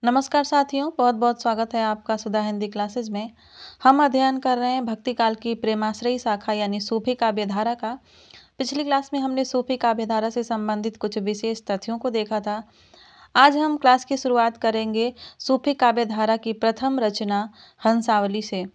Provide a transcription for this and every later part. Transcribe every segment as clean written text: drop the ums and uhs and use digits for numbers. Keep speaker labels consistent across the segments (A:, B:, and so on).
A: नमस्कार साथियों, बहुत बहुत स्वागत है आपका सुधा हिंदी क्लासेस में। हम अध्ययन कर रहे हैं भक्ति काल की प्रेमाश्रयी शाखा यानी सूफी काव्य धारा का। पिछली क्लास में हमने सूफी काव्य धारा से संबंधित कुछ विशेष तथ्यों को देखा था। आज हम क्लास की शुरुआत करेंगे सूफी काव्य धारा की प्रथम रचना हंसावली से।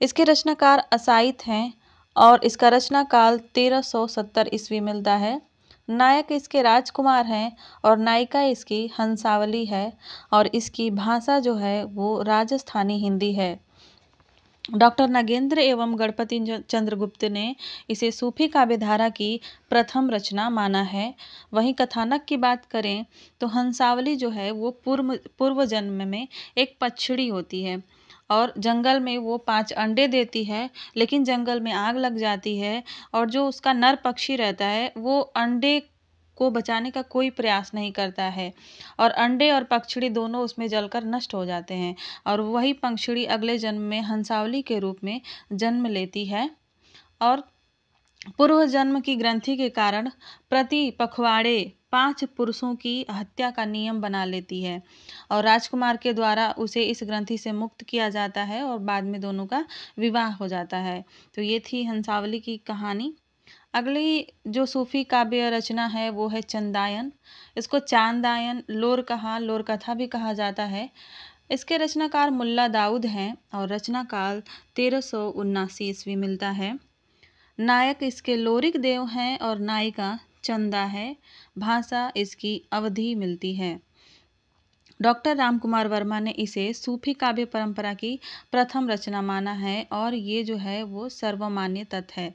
A: इसके रचनाकार असाइत हैं और इसका रचना काल 1370 ईस्वी मिलता है। नायक इसके राजकुमार हैं और नायिका इसकी हंसावली है और इसकी भाषा जो है वो राजस्थानी हिंदी है। डॉक्टर नागेंद्र एवं गणपति चंद्रगुप्त ने इसे सूफी काव्य धारा की प्रथम रचना माना है। वहीं कथानक की बात करें तो हंसावली जो है वो पूर्व जन्म में एक पक्षी होती है और जंगल में वो 5 अंडे देती है, लेकिन जंगल में आग लग जाती है और जो उसका नर पक्षी रहता है वो अंडे को बचाने का कोई प्रयास नहीं करता है और अंडे और पक्षी दोनों उसमें जलकर नष्ट हो जाते हैं और वही पंखुड़ी अगले जन्म में हंसावली के रूप में जन्म लेती है और पूर्व जन्म की ग्रंथि के कारण प्रति पखवाड़े 5 पुरुषों की हत्या का नियम बना लेती है और राजकुमार के द्वारा उसे इस ग्रंथि से मुक्त किया जाता है और बाद में दोनों का विवाह हो जाता है। तो ये थी हंसावली की कहानी। अगली जो सूफी काव्य रचना है वो है चंदायन। इसको चांदायन, लोर कथा भी कहा जाता है। इसके रचनाकार मुल्ला दाऊद हैं और रचना काल 1379 ईस्वी मिलता है। नायक इसके लोरिक देव हैं और नायिका चंदा है। भाषा इसकी अवधी मिलती है। डॉक्टर रामकुमार वर्मा ने इसे सूफी काव्य परंपरा की प्रथम रचना माना है और ये जो है वो सर्वमान्य तथ्य है।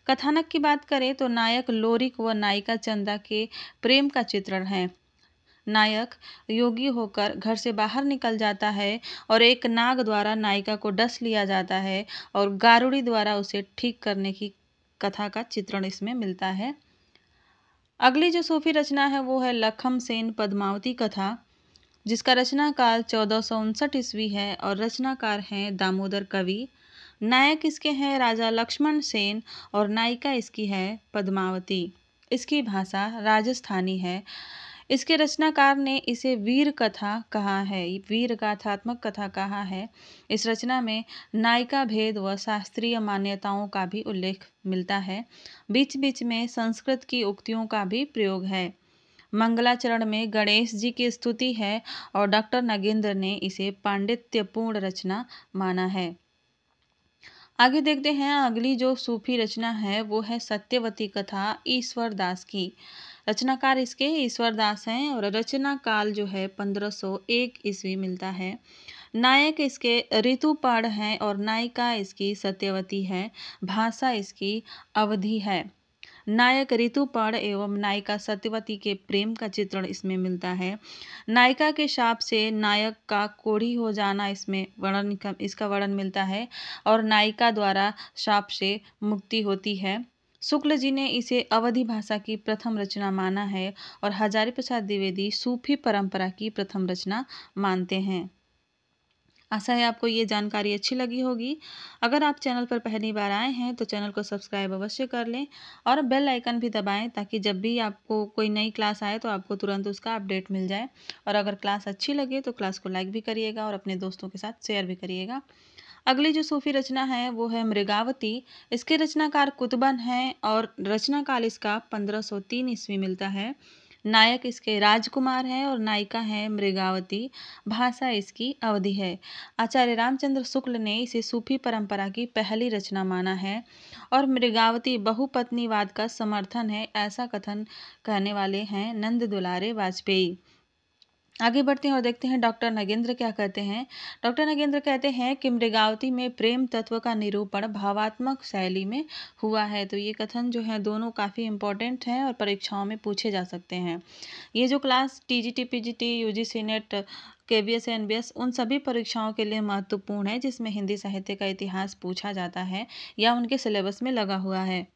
A: कथानक की बात करें तो नायक लोरिक व नायिका चंदा के प्रेम का चित्रण है। नायक योगी होकर घर से बाहर निकल जाता है और एक नाग द्वारा नायिका को डस लिया जाता है और गारुड़ी द्वारा उसे ठीक करने की कथा का चित्रण इसमें मिलता है। अगली जो सूफी रचना है वो है लखम सेन पद्मावती कथा, जिसका रचना काल 1459 ईस्वी है और रचनाकार हैं दामोदर कवि। नायक इसके हैं राजा लक्ष्मण सेन और नायिका इसकी है पद्मावती। इसकी भाषा राजस्थानी है। इसके रचनाकार ने इसे वीर कथा कहा है, वीर गाथात्मक कथा कहा है। इस रचना में नायिका भेद व शास्त्रीय मान्यताओं का भी उल्लेख मिलता है। बीच बीच में संस्कृत की उक्तियों का भी प्रयोग है। मंगलाचरण में गणेश जी की स्तुति है और डॉक्टर नागेंद्र ने इसे पांडित्यपूर्ण रचना माना है। आगे देखते हैं अगली जो सूफी रचना है वो है सत्यवती कथा ईश्वर दास की। रचनाकार इसके ईश्वर दास हैं और रचना काल जो है 1501 ईस्वी मिलता है। नायक इसके ऋतुपर्ण हैं और नायिका इसकी सत्यवती है। भाषा इसकी अवधी है। नायक ऋतुपर्ण एवं नायिका सत्यवती के प्रेम का चित्रण इसमें मिलता है। नायिका के शाप से नायक का कोढ़ी हो जाना इसका वर्णन मिलता है और नायिका द्वारा शाप से मुक्ति होती है। शुक्ल जी ने इसे अवधी भाषा की प्रथम रचना माना है और हजारी प्रसाद द्विवेदी सूफी परंपरा की प्रथम रचना मानते हैं। आशा है आपको ये जानकारी अच्छी लगी होगी। अगर आप चैनल पर पहली बार आए हैं तो चैनल को सब्सक्राइब अवश्य कर लें और बेल आइकन भी दबाएं ताकि जब भी आपको कोई नई क्लास आए तो आपको तुरंत उसका अपडेट मिल जाए। और अगर क्लास अच्छी लगे तो क्लास को लाइक भी करिएगा और अपने दोस्तों के साथ शेयर भी करिएगा। अगली जो सूफी रचना है वो है मृगावती। इसके रचनाकार कुतुबन हैं और रचना काल इसका 1503 ईस्वी मिलता है। नायक इसके राजकुमार हैं और नायिका है मृगावती। भाषा इसकी अवधी है। आचार्य रामचंद्र शुक्ल ने इसे सूफी परंपरा की पहली रचना माना है और मृगावती बहुपत्नीवाद का समर्थन है, ऐसा कथन कहने वाले हैं नंद दुलारे वाजपेयी। आगे बढ़ते हैं और देखते हैं डॉक्टर नगेंद्र क्या कहते हैं। डॉक्टर नगेंद्र कहते हैं कि मृगावती में प्रेम तत्व का निरूपण भावात्मक शैली में हुआ है। तो ये कथन जो है दोनों काफ़ी इंपॉर्टेंट हैं और परीक्षाओं में पूछे जा सकते हैं। ये जो class TGT, PGT, UGC net, KVS, NBS उन सभी परीक्षाओं के लिए महत्वपूर्ण है जिसमें हिंदी साहित्य का इतिहास पूछा जाता है या उनके सिलेबस में लगा हुआ है।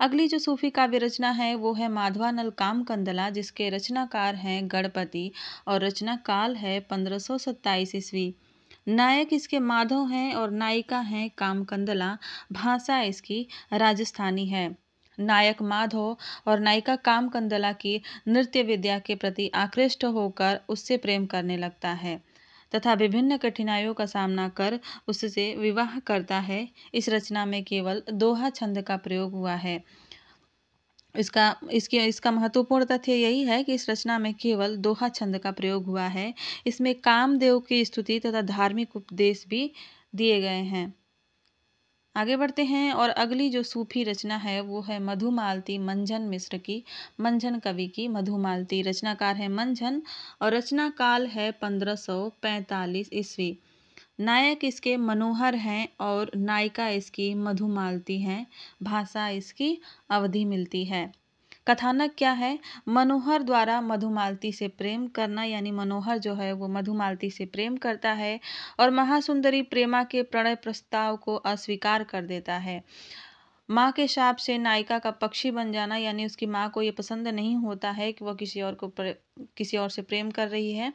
A: अगली जो सूफी काव्य रचना है वो है माधवानल कामकंदला, जिसके रचनाकार हैं गणपति और रचना काल है 1527 ईस्वी। नायक इसके माधव हैं और नायिका हैं कामकंदला। भाषा इसकी राजस्थानी है। नायक माधव और नायिका कामकंदला की नृत्य विद्या के प्रति आकृष्ट होकर उससे प्रेम करने लगता है तथा विभिन्न कठिनाइयों का सामना कर उससे विवाह करता है। इस रचना में केवल दोहा छंद का प्रयोग हुआ है। इसका महत्वपूर्ण तथ्य यही है कि इस रचना में केवल दोहा छंद का प्रयोग हुआ है। इसमें कामदेव की स्तुति तथा धार्मिक उपदेश भी दिए गए हैं। आगे बढ़ते हैं और अगली जो सूफी रचना है वो है मधुमालती मंझन मिश्र की। मंझन कवि की मधुमालती, रचनाकार है मंझन और रचना काल है 1545 ईस्वी। नायक इसके मनोहर हैं और नायिका इसकी मधुमालती हैं। भाषा इसकी अवधि मिलती है। कथानक क्या है? मनोहर द्वारा मधुमालती से प्रेम करना, यानी मनोहर जो है वो मधुमालती से प्रेम करता है और महासुंदरी प्रेमा के प्रणय प्रस्ताव को अस्वीकार कर देता है। माँ के शाप से नायिका का पक्षी बन जाना, यानी उसकी माँ को ये पसंद नहीं होता है कि वह किसी और से प्रेम कर रही है,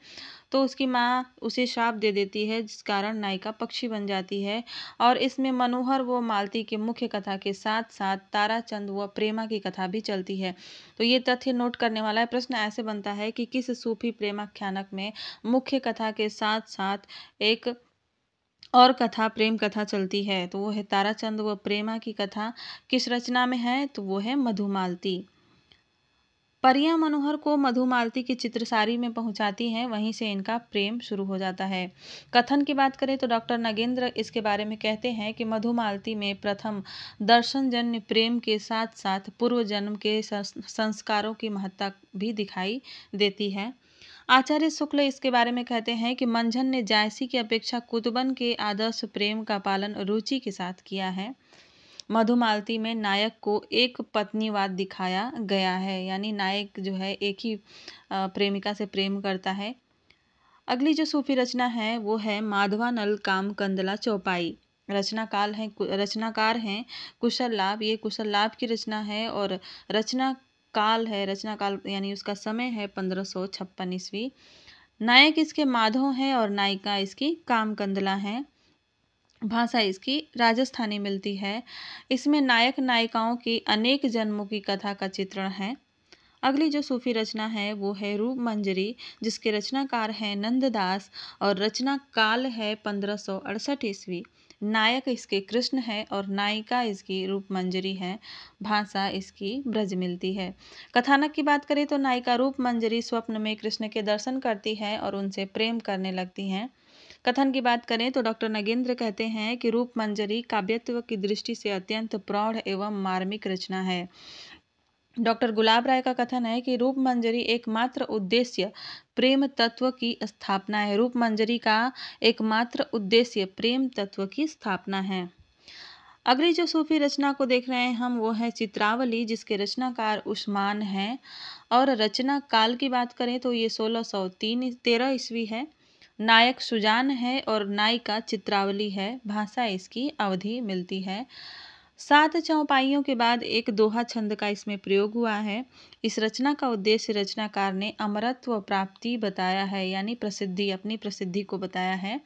A: तो उसकी माँ उसे शाप दे देती है जिस कारण नायिका पक्षी बन जाती है। और इसमें मनोहर व मालती के मुख्य कथा के साथ साथ ताराचंद व प्रेमा की कथा भी चलती है। तो ये तथ्य नोट करने वाला है। प्रश्न ऐसे बनता है कि किस सूफी प्रेमाख्यानक में मुख्य कथा के साथ साथ एक और कथा प्रेम कथा चलती है? तो वो है ताराचंद व प्रेमा की कथा। किस रचना में है? तो वो है मधुमालती। परियां मनोहर को मधुमालती की चित्रसारी में पहुंचाती हैं, वहीं से इनका प्रेम शुरू हो जाता है। कथन की बात करें तो डॉक्टर नगेंद्र इसके बारे में कहते हैं कि मधुमालती में प्रथम दर्शनजन्य प्रेम के साथ साथ पूर्व जन्म के संस्कारों की महत्ता भी दिखाई देती है। आचार्य शुक्ल इसके बारे में कहते हैं कि मंझन ने जायसी की अपेक्षा कुतुबन के आदर्श प्रेम का पालन रुचि के साथ किया है। मधुमालती में नायक को एक पत्नीवाद दिखाया गया है, यानी नायक जो है एक ही प्रेमिका से प्रेम करता है। अगली जो सूफी रचना है वो है माधवानल कामकंदला चौपाई। रचनाकार हैं कुशल लाभ। ये कुशल लाभ की रचना है और रचना काल यानी उसका समय है 1556 ईस्वी। नायक इसके माधव हैं और नायिका इसकी कामकंदला है। भाषा इसकी राजस्थानी मिलती है। इसमें नायक नायिकाओं की अनेक जन्मों की कथा का चित्रण है। अगली जो सूफी रचना है वो है रूप मंजरी, जिसके रचनाकार हैं नंददास और रचना काल है 1568 ईस्वी। नायक इसके कृष्ण है और नायिका इसकी रूप मंजरी है। भाषा इसकी ब्रज मिलती है। कथानक की बात करें तो नायिका रूप मंजरी स्वप्न में कृष्ण के दर्शन करती है और उनसे प्रेम करने लगती हैं। कथन की बात करें तो डॉक्टर नगेंद्र कहते हैं कि रूप मंजरी काव्यत्व की दृष्टि से अत्यंत प्रौढ़ एवं मार्मिक रचना है। डॉक्टर गुलाब राय का कथन है कि रूप मंजरी एकमात्र उद्देश्य प्रेम तत्व की स्थापना है। रूप मंजरी का एकमात्र उद्देश्य प्रेम तत्व की स्थापना है। अगली जो सूफी रचना को देख रहे हैं हम वो है चित्रावली, जिसके रचनाकार उस्मान हैं और रचना काल की बात करें तो ये 1613 ईस्वी है। नायक सुजान है और नायिका चित्रावली है। भाषा इसकी अवधि मिलती है। 7 चौपाइयों के बाद एक दोहा छंद का इसमें प्रयोग हुआ है। इस रचना का उद्देश्य रचनाकार ने अमरत्व प्राप्ति बताया है, यानी अपनी प्रसिद्धि को बताया है।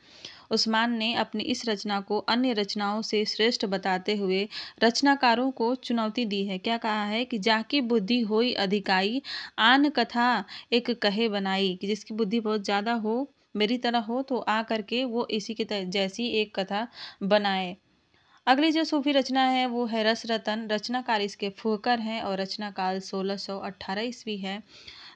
A: उस्मान ने अपनी इस रचना को अन्य रचनाओं से श्रेष्ठ बताते हुए रचनाकारों को चुनौती दी है। क्या कहा है कि जाकी बुद्धि होई अधिकाई, आन कथा एक कहे बनाई, कि जिसकी बुद्धि बहुत ज़्यादा हो, मेरी तरह हो, तो आ करके वो इसी के जैसी एक कथा बनाए। अगली जो सूफी रचना है वो है रस रतन। रचनाकार इसके फुहकर हैं और रचना काल 1618 ईस्वी है।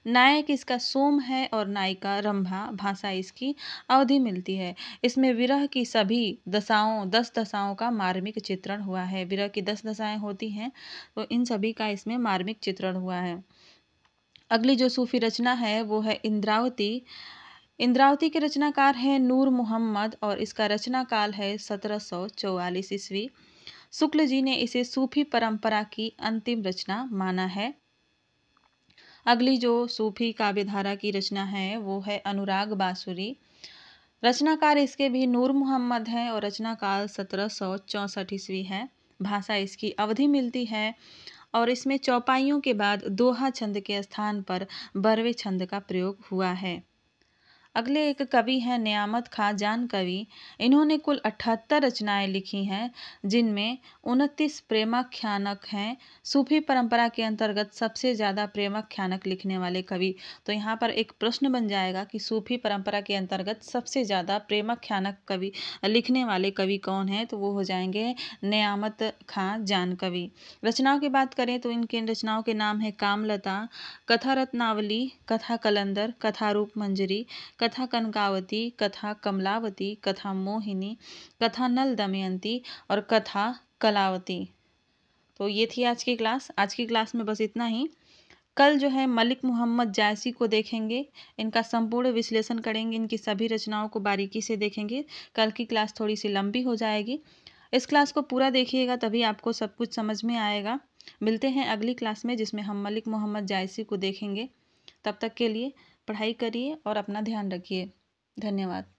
A: नायक इसका सोम है और नायिका रंभा। भाषा इसकी अवधि मिलती है। इसमें विरह की सभी 10 दशाओं का मार्मिक चित्रण हुआ है। विरह की 10 दशाएं होती हैं, तो इन सभी का इसमें मार्मिक चित्रण हुआ है। अगली जो सूफी रचना है वो है इंद्रावती। इंद्रावती के रचनाकार हैं नूर मोहम्मद और इसका रचना काल है 1744 ईस्वी। शुक्ल जी ने इसे सूफी परंपरा की अंतिम रचना माना है। अगली जो सूफी काव्यधारा की रचना है वो है अनुराग बांसुरी। रचनाकार इसके भी नूर मोहम्मद हैं और रचना काल 1764 ईस्वी है। भाषा इसकी अवधि मिलती है और इसमें चौपाइयों के बाद दोहा छंद के स्थान पर बरवे छंद का प्रयोग हुआ है। अगले एक कवि हैं नियामत खां जान कवि। इन्होंने कुल 78 रचनाएं लिखी हैं, जिनमें 29 प्रेमाख्यानक हैं। सूफी परंपरा के अंतर्गत सबसे ज़्यादा प्रेमाख्यानक लिखने वाले कवि। तो यहाँ पर एक प्रश्न बन जाएगा कि सूफी परंपरा के अंतर्गत सबसे ज़्यादा प्रेमाख्यानक कवि लिखने वाले कवि कौन हैं, तो वो हो जाएंगे नियामत खां जान कवि। रचनाओं की बात करें तो इनके रचनाओं के नाम है कामलता, कथा रत्नावली, कथा कलंदर, कथा रूप मंजरी, कथा कनकावती, कथा कमलावती, कथा मोहिनी, कथा नल दमयंती और कथा कलावती। तो ये थी आज की क्लास। आज की क्लास में बस इतना ही। कल जो है मलिक मोहम्मद जायसी को देखेंगे, इनका संपूर्ण विश्लेषण करेंगे, इनकी सभी रचनाओं को बारीकी से देखेंगे। कल की क्लास थोड़ी सी लंबी हो जाएगी। इस क्लास को पूरा देखिएगा, तभी आपको सब कुछ समझ में आएगा। मिलते हैं अगली क्लास में, जिसमें हम मलिक मोहम्मद जायसी को देखेंगे। तब तक के लिए पढ़ाई करिए और अपना ध्यान रखिए। धन्यवाद।